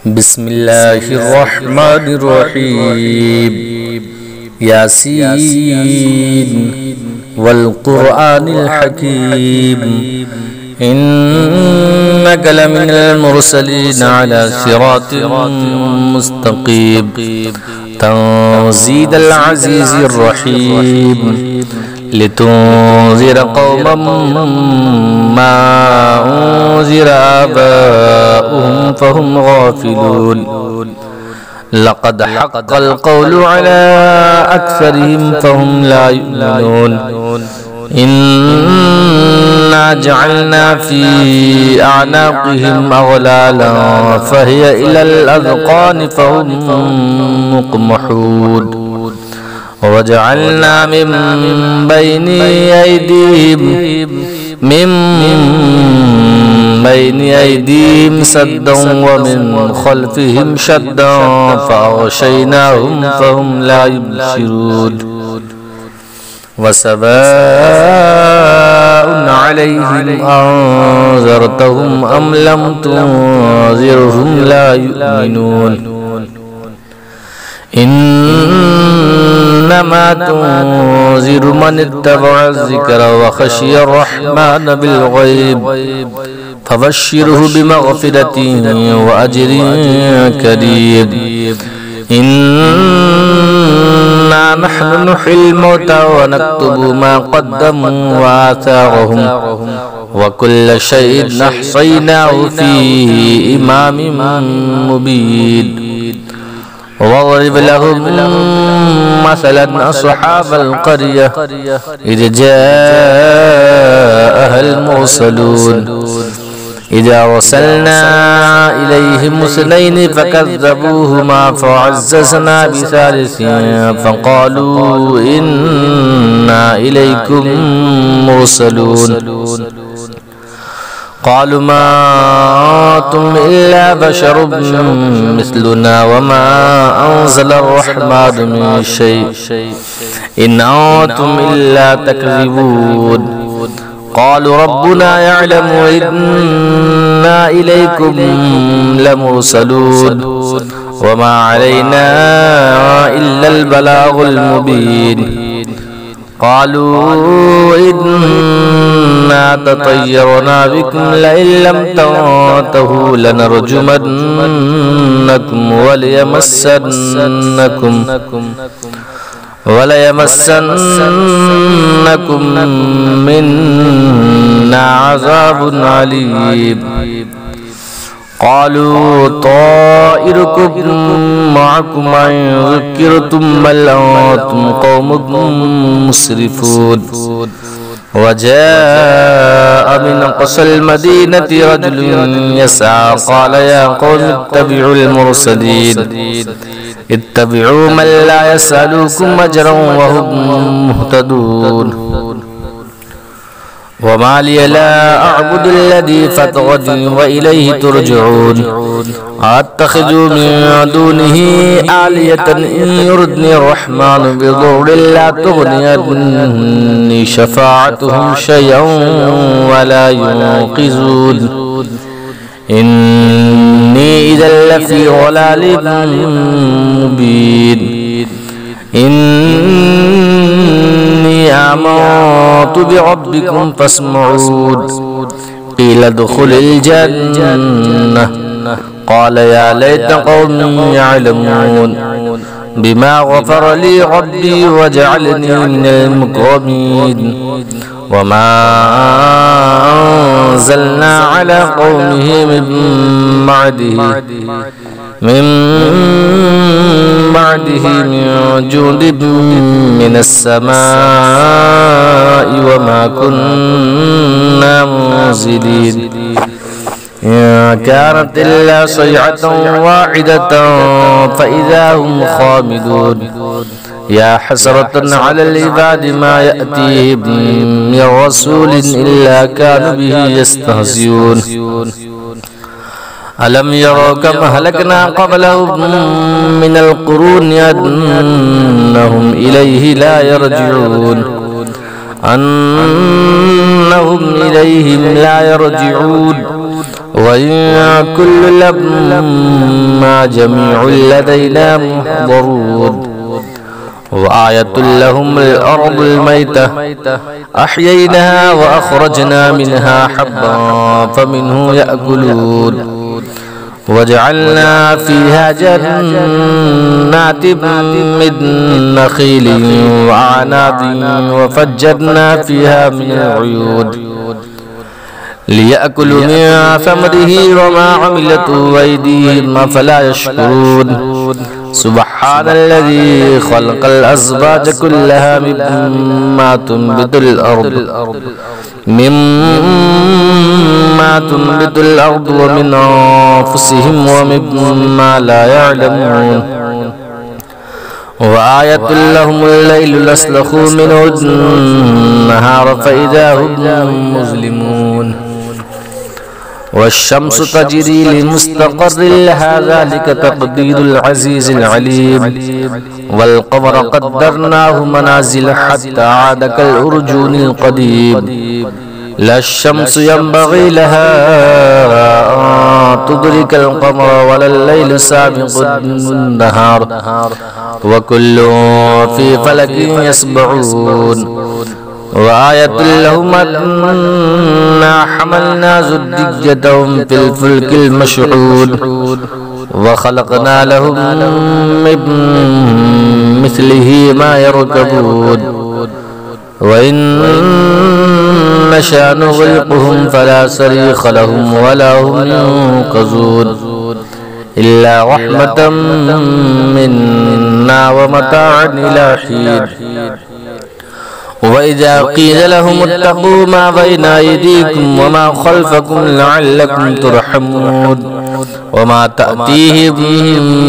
بسم الله الرحمن الرحيم ياسين والقرآن الحكيم إنك لمن المرسلين على صراط مستقيم تنزيل العزيز الرحيم لتنذر قوما ما أنذر آباؤهم فهم غافلون لقد حق القول على أكثرهم فهم لا يؤمنون إنا جعلنا في أعناقهم أغلالا فهي إلى الأذقان فهم مقمحون وجعلنا من بين أيديهم سدا ومن خلفهم شدا فأغشيناهم فهم لا يبصرون وسواء عليهم أنذرتهم أم لم تنذرهم لا يؤمنون إنما تنذر من اتبع الذكر وخشي الرحمن بالغيب فبشره بمغفرة وأجر كريم إنا نحن نحيي الموتى ونكتب ما قدموا وآثارهم وكل شيء أحصيناه في إمام مبين واضرب لهم مثلا أصحاب القرية إذ جاءها المرسلون إذ أرسلنا إليهم اثنين فكذبوهما فعززنا بثالث فقالوا إنا إليكم مرسلون قالوا ما أنتم إلا بشر مثلنا وما أنزل الرحمن من شيء إن أنتم إلا تكذبون قالوا ربنا يعلم إنا إليكم لمرسلون وما علينا إلا البلاغ المبين قالوا إنا تطيرنا بكم لئن لم تنتهوا لنرجمنكم وليمسنكم منا عذاب عليم قالوا طائركم معكم إن ذكرتم بل أنتم قوم مسرفون وجاء من أقصى المدينة رجل يسعى قال يا قوم اتبعوا المرسلين اتبعوا من لا يسألكم أجرا وهم مهتدون وما لي لا أعبد الذي فطرني وإليه ترجعون أتخذ من دونه آلية إن يردني الرحمن بضر لا تغني عني شفاعتهم شيئا ولا ينقذون إني إذا لفي ضلال مبين إني آمنت بربكم فاسمعون قيل ادخل الجنة قال يا ليت قومي يعلمون بما غفر لي ربي وجعلني من المكرمين وما أنزلنا على قومه من بعده من جند من السماء وما كنا منزلين إن كانت إلا صيحة واحدة فإذا هم خامدون يا حسرة على العباد ما يأتيهم من رسول إلا كانوا به يستهزئون ألم يروا كم أهلكنا قبلهم من القرون أنهم إليه لا يرجعون أنهم إليهم لا يرجعون وإن كل لما جميع لدينا محضرون وآية لهم الأرض الميتة أحييناها وأخرجنا منها حبا فمنه يأكلون وجعلنا فيها جنات من نخيل وأعناب وفجرنا فيها من العيون ليأكلوا من ثمره وما عملته أيديهم أفلا يشكرون سبحان الذي خلق الأزواج كلها مما تنبت الأرض ومن أنفسهم ومما لا يعلمون وآية لهم الليل نسلخ منه النهار فإذا هم مظلمون والشمس تجري لمستقر لها ذلك تقدير العزيز العليم والقمر قدرناه منازل حتى عاد كالأرجون القديم لا الشمس ينبغي لها أن تدرك القمر ولا الليل سابق النهار وكل في فلك يسبحون وآية لهم أنا حملنا زجاجتهم في الفلك المشحون وخلقنا لهم من مثله ما يركبون وإن نشأ نغرقهم فلا صريخ لهم ولا هم ينقذون إلا رحمة منا ومتاعا إلى حين وإذا قيل لهم اتقوا ما بين أيديكم وما خلفكم لعلكم ترحمون وما تأتيهم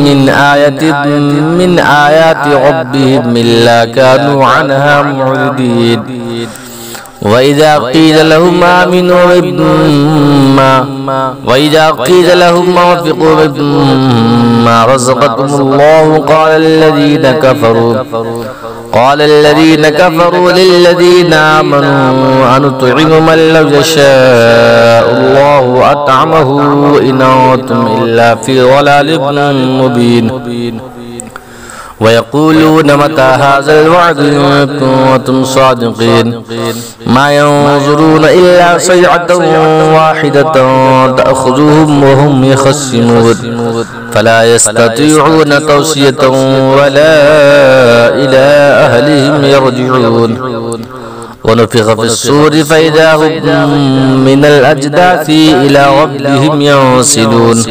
من آية من آيات ربهم إلا كانوا عنها معرضين وإذا قيل لهم آمنوا وأنفقوا مما رزقكم الله قال الذين كفروا للذين آمنوا أنطعم من لو يشاء الله أطعمه إن أنتم إلا في ضلال مبين ويقولون متى هذا الوعد إن كنتم صادقين ما ينظرون إلا صيحة واحدة تأخذهم وهم يخصمون فلا يستطيعون توصية ولا إلى أهلهم يرجعون ونفخ في الصور فإذا هم من الأجداث إلى ربهم ينسلون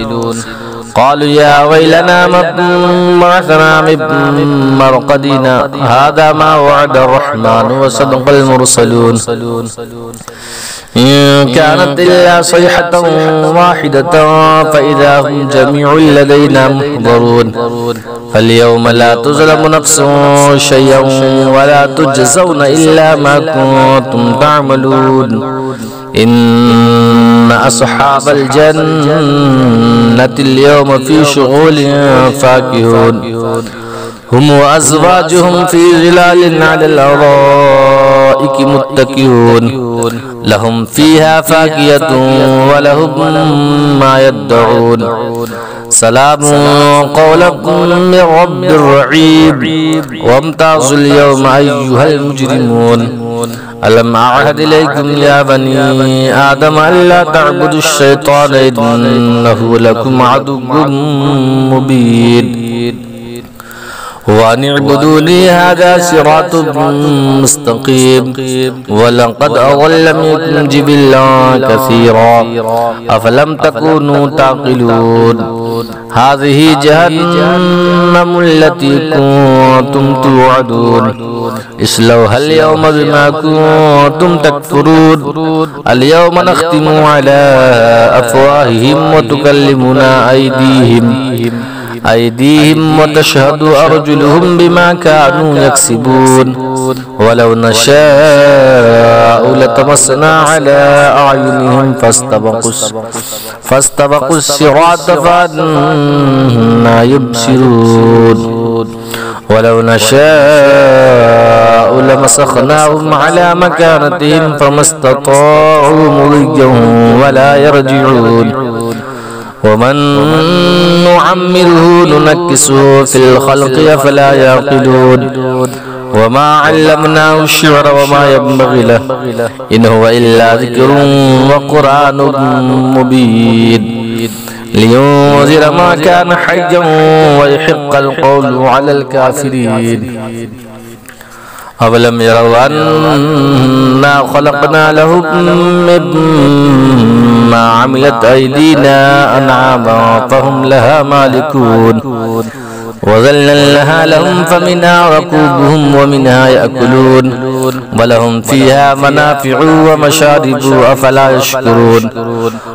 قالوا يا ويلنا من بعثنا من مرقدنا هذا ما وعد الرحمن وصدق المرسلون إن كانت إلا صيحة واحدة فإذا هم جميع لدينا محضرون فاليوم لا تظلم نفس شيئا ولا تجزون إلا ما كنتم تعملون إن أصحاب الجنة اليوم في شغل فاكهون هم وأزواجهم في ظلال على الأرائك متكئون لهم فيها فاكهة ولهم ما يدعون سلام قولا من رب رحيم وامتازوا اليوم أيها المجرمون ألم أعهد إليكم يا بني آدم ألا تعبدوا الشيطان إنه لكم عدو مبين وأن اعبدوني هذا صراط مستقيم ولقد أضل منكم جبلا كثيرا أفلم تكونوا تعقلون هذه جهنم التي كنتم توعدون اصلوها اليوم بما كنتم تكفرون اليوم نختم على أفواههم وتكلمنا أيديهم وتشهد أرجلهم بما كانوا يكسبون ولو نشاء لطمسنا على أعينهم فاستبقوا الصراط فأنى يبصرون ولو نشاء لمسخناهم على مكانتهم فما استطاعوا مضيا ولا يرجعون ومن نعمره ننكسه في الخلق أفلا يعقلون وما علمناه الشعر وما ينبغي له إن هو إلا ذكر وقرآن مبين لينذر ما كان حيا ويحق القول على الكافرين أولم يروا أنا خلقنا لهم مما عملت أيدينا أنعاما فهم لها مالكون وذللناها لهم فمنها ركوبهم ومنها يأكلون ولهم فيها منافع ومشارب أفلا يشكرون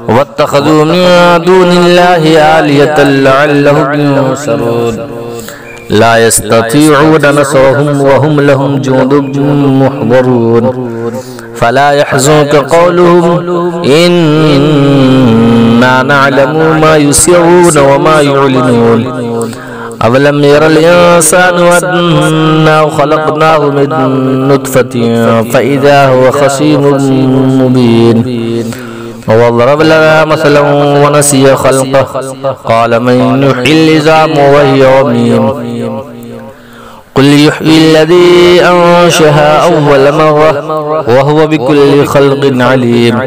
واتخذوا من دون الله آلهة لعلهم ينصرون لا يستطيعون نصرهم وهم لهم جند محضرون فلا يحزنك قولهم إنا نعلم ما يسرون وما يعلنون أولم ير الإنسان أنا خلقناه من نطفة فإذا هو خصيم مبين وضرب لنا مثلا ونسي خلقه قال من يحيي العظام وهي رميم قل يحيي الذي أنشأها أول مرة وهو بكل خلق عليم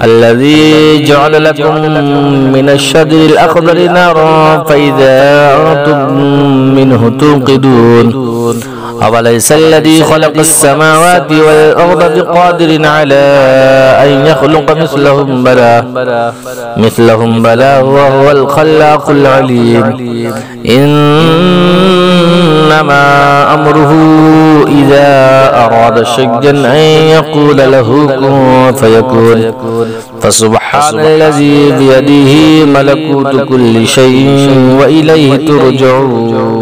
الذي جعل لكم من الشجر الأخضر نارا فإذا أنتم منه توقدون أوليس الذي خلق السماوات والأرض بقادر على أن يخلق مثلهم بلى وهو الخلاق العليم إنما أمره إذا أراد شيئا أن يقول له كن فيكون فسبحان الذي بيده ملكوت كل شيء وإليه ترجعون